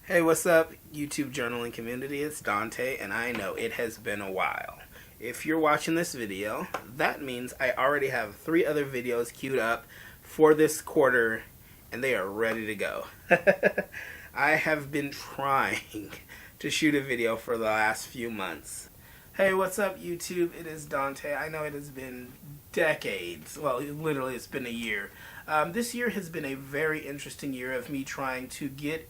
Hey, what's up, YouTube journaling community? It's Dante, and I know it has been a while. If you're watching this video, that means I already have 3 other videos queued up for this quarter, and they are ready to go. I have been trying to shoot a video for the last few months. Hey, what's up, YouTube? It is Dante. I know it has been decades. Well, literally, it's been a year. This year has been a very interesting year of me trying to get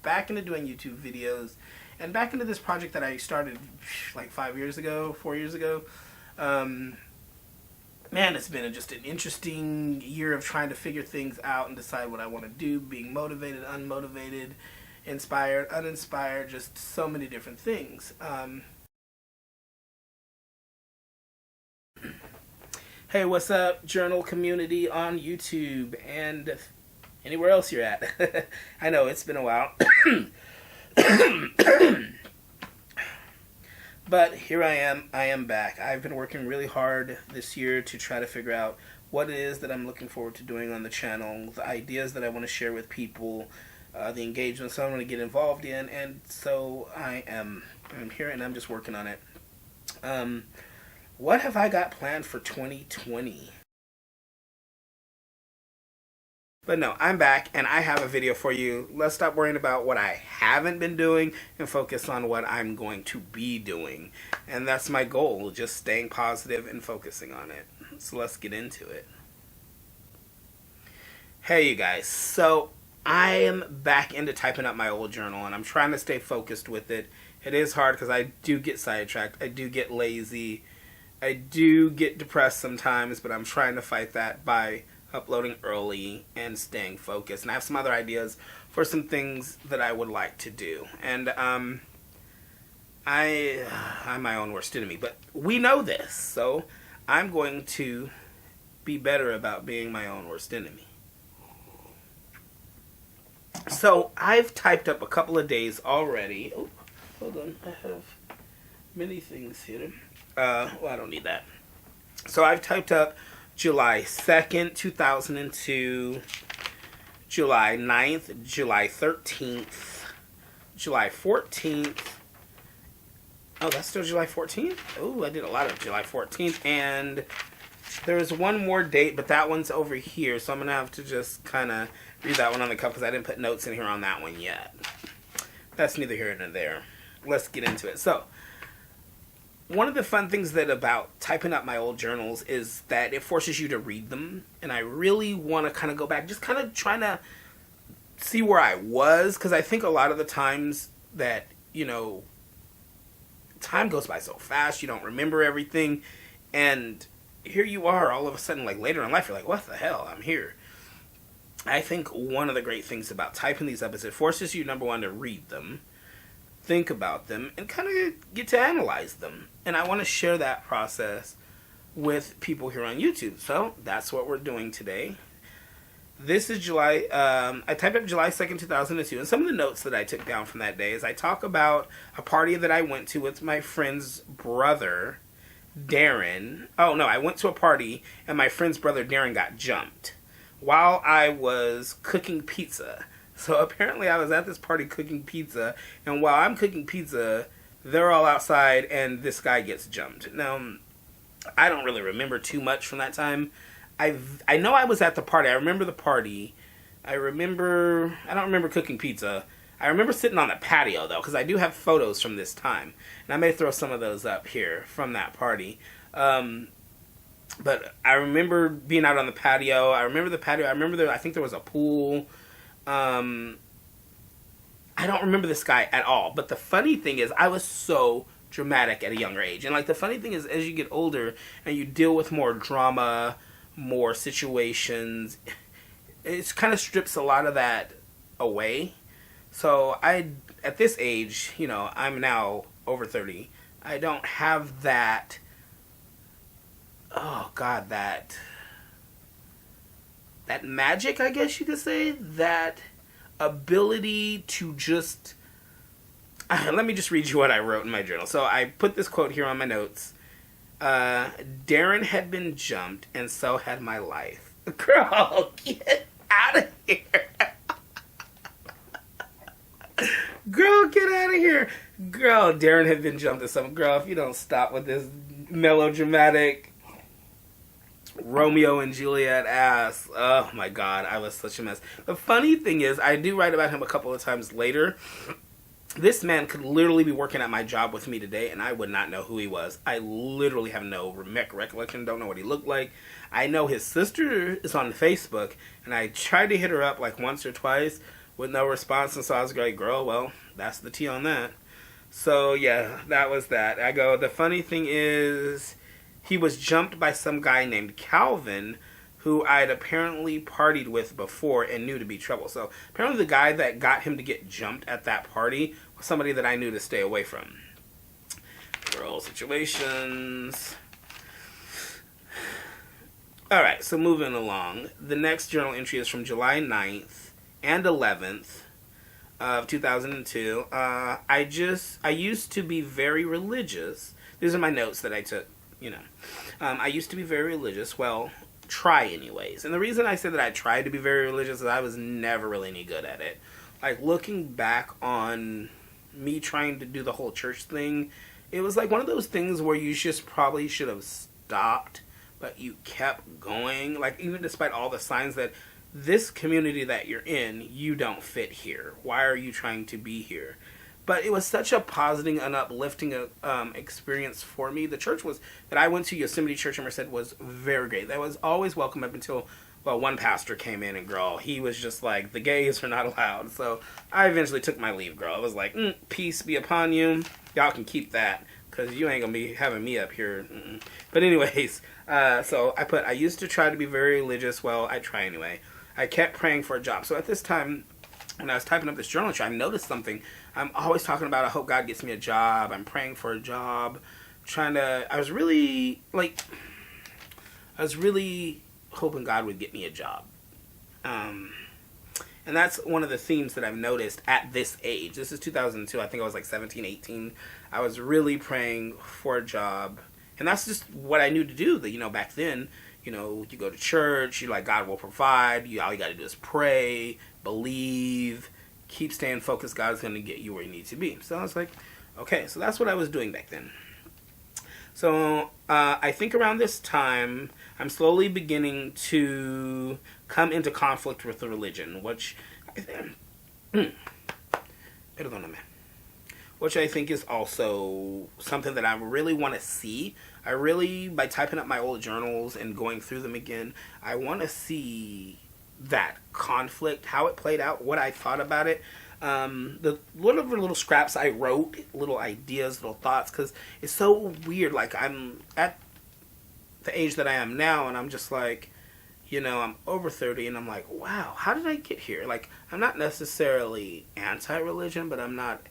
back into doing YouTube videos and back into this project that I started like 4 years ago. Man, it's been just an interesting year of trying to figure things out and decide what I want to do, being motivated, unmotivated, inspired, uninspired, just so many different things. Hey, what's up, journal community on YouTube and anywhere else you're at. I know it's been a while. But here I am back. I've been working really hard this year to try to figure out what it is that I'm looking forward to doing on the channel, the ideas that I want to share with people, the engagements I want to get involved in, and so I'm here and I'm just working on it. What have I got planned for 2020? But no, I'm back and I have a video for you. Let's stop worrying about what I haven't been doing and focus on what I'm going to be doing. And that's my goal, just staying positive and focusing on it. So let's get into it. Hey you guys, so I am back into typing up my old journal and I'm trying to stay focused with it. It is hard because I do get sidetracked, I do get lazy, I do get depressed sometimes, but I'm trying to fight that by uploading early and staying focused. And I have some other ideas for some things that I would like to do. And I'm my own worst enemy, but we know this, so I'm going to be better about being my own worst enemy. So I've typed up a couple of days already. Oh, hold on, I have many things here. Well, I don't need that. So I've typed up July 2nd, 2002, July 9th, July 13th, July 14th. Oh, that's still July 14th? Oh, I did a lot of July 14th. And there's one more date, but that one's over here. So I'm going to have to just kind of read that one on the cuff because I didn't put notes in here on that one yet. That's neither here nor there. Let's get into it. So one of the fun things that about typing up my old journals is that it forces you to read them, and I really want to kind of go back, just kind of trying to see where I was, because I think a lot of the times that, you know, time goes by so fast, you don't remember everything, and here you are all of a sudden, like later in life, you're like, what the hell, I'm here. I think one of the great things about typing these up is it forces you, number one, to read them, think about them, and kind of get to analyze them. And I want to share that process with people here on YouTube. So that's what we're doing today. This is July, I typed up July 2nd, 2002. And some of the notes that I took down from that day is I talk about a party that I went to with my friend's brother, Darren. Oh, no, I went to a party and my friend's brother, Darren, got jumped while I was cooking pizza. So apparently I was at this party cooking pizza, and while I'm cooking pizza, they're all outside, and this guy gets jumped. Now, I don't really remember too much from that time. I know I was at the party. I remember the party. I don't remember cooking pizza. I remember sitting on the patio, though, because I do have photos from this time. And I may throw some of those up here from that party. But I remember being out on the patio. I remember the patio. I think there was a pool. I don't remember this guy at all, but the funny thing is I was so dramatic at a younger age. And like the funny thing is as you get older and you deal with more drama, more situations, it kind of strips a lot of that away. So at this age, you know, I'm now over 30. I don't have that, oh God, that magic, I guess you could say, that ability to just, let me just read you what I wrote in my journal. So I put this quote here on my notes. Darren had been jumped, and so had my life. Girl, get out of here. Girl, get out of here. Girl, Darren had been jumped to some girl. If you don't stop with this melodramatic Romeo and Juliet ass. Oh my god, I was such a mess. The funny thing is, I do write about him a couple of times later. This man could literally be working at my job with me today, and I would not know who he was. I literally have no recollection, don't know what he looked like. I know his sister is on Facebook, and I tried to hit her up like once or twice with no response, and so I was like, girl, well, that's the tea on that. So, yeah, that was that. I go, the funny thing is, he was jumped by some guy named Calvin, who I'd apparently partied with before and knew to be trouble. So apparently the guy that got him to get jumped at that party was somebody that I knew to stay away from. Girl situations. Alright, so moving along. The next journal entry is from July 9th and 11th of 2002. I used to be very religious. These are my notes that I took, I used to be very religious. Well, try anyways. And the reason I said that I tried to be very religious is I was never really any good at it. Like, looking back on me trying to do the whole church thing, it was like one of those things where you just probably should have stopped, but you kept going. Like, even despite all the signs that this community that you're in, you don't fit here. Why are you trying to be here? But it was such a positive and uplifting experience for me. The church that I went to, Yosemite Church in Merced, was very great. That was always welcome up until, well, one pastor came in, and girl, he was just like, the gays are not allowed. So I eventually took my leave, girl. I was like, peace be upon you. Y'all can keep that, because you ain't going to be having me up here. But anyways, so I used to try to be very religious. Well, I try anyway. I kept praying for a job. So at this time, when I was typing up this journal entry, I noticed something. I'm always talking about, I hope God gets me a job. I'm praying for a job. I was really hoping God would get me a job. And that's one of the themes that I've noticed at this age. This is 2002. I think I was like 17, 18. I was really praying for a job. And that's just what I knew to do. Back then, you go to church, you're like, God will provide. All you got to do is pray, believe, keep staying focused. God's going to get you where you need to be. So I was like, okay, so that's what I was doing back then. So I think around this time, I'm slowly beginning to come into conflict with the religion, which I think is also something that I really want to see. By typing up my old journals and going through them again, I want to see that conflict, how it played out, what I thought about it. The little scraps I wrote, little ideas, little thoughts, because it's so weird. Like, I'm at the age that I am now, and I'm just like, I'm over 30, and I'm like, wow, how did I get here? Like, I'm not necessarily anti-religion, but I'm not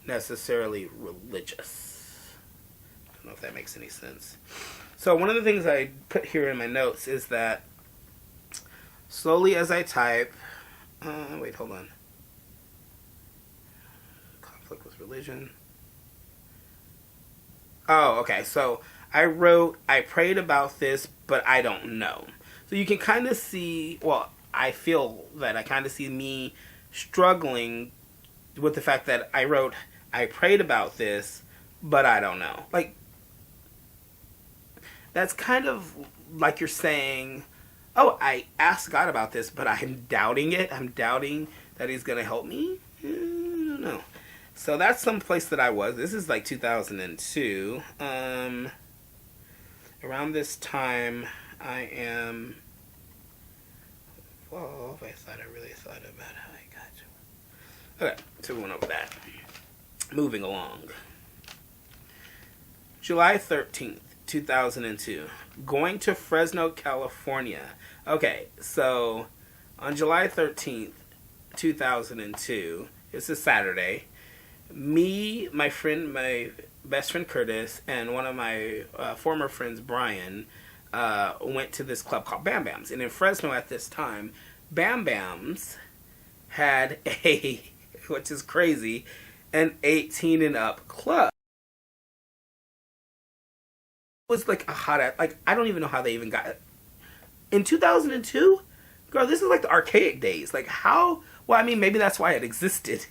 necessarily religious. I don't know if that makes any sense. So one of the things I put here in my notes is that slowly as I type, wait, hold on. Conflict with religion. Oh, okay. So I prayed about this, but I don't know. So you can kind of see, well, I feel that I kind of see me struggling with the fact that I prayed about this, but I don't know. Like, that's kind of like you're saying, oh, I asked God about this, but I'm doubting it. I'm doubting that he's going to help me. I don't know. So that's some place that I was. This is like 2002. Around this time, I am... Whoa, I really thought about how I got to... Okay, so we went over that. Moving along. July 13th, 2002. Going to Fresno, California. Okay, so on July 13th, 2002, it's a Saturday, me, my best friend Curtis, and one of my former friends, Brian, went to this club called Bam Bam's. And in Fresno at this time, Bam Bam's had which is crazy, an 18 and up club. It was like I don't even know how they even got it. In 2002, girl, this is like the archaic days. Like, how? Well, I mean, maybe that's why it existed.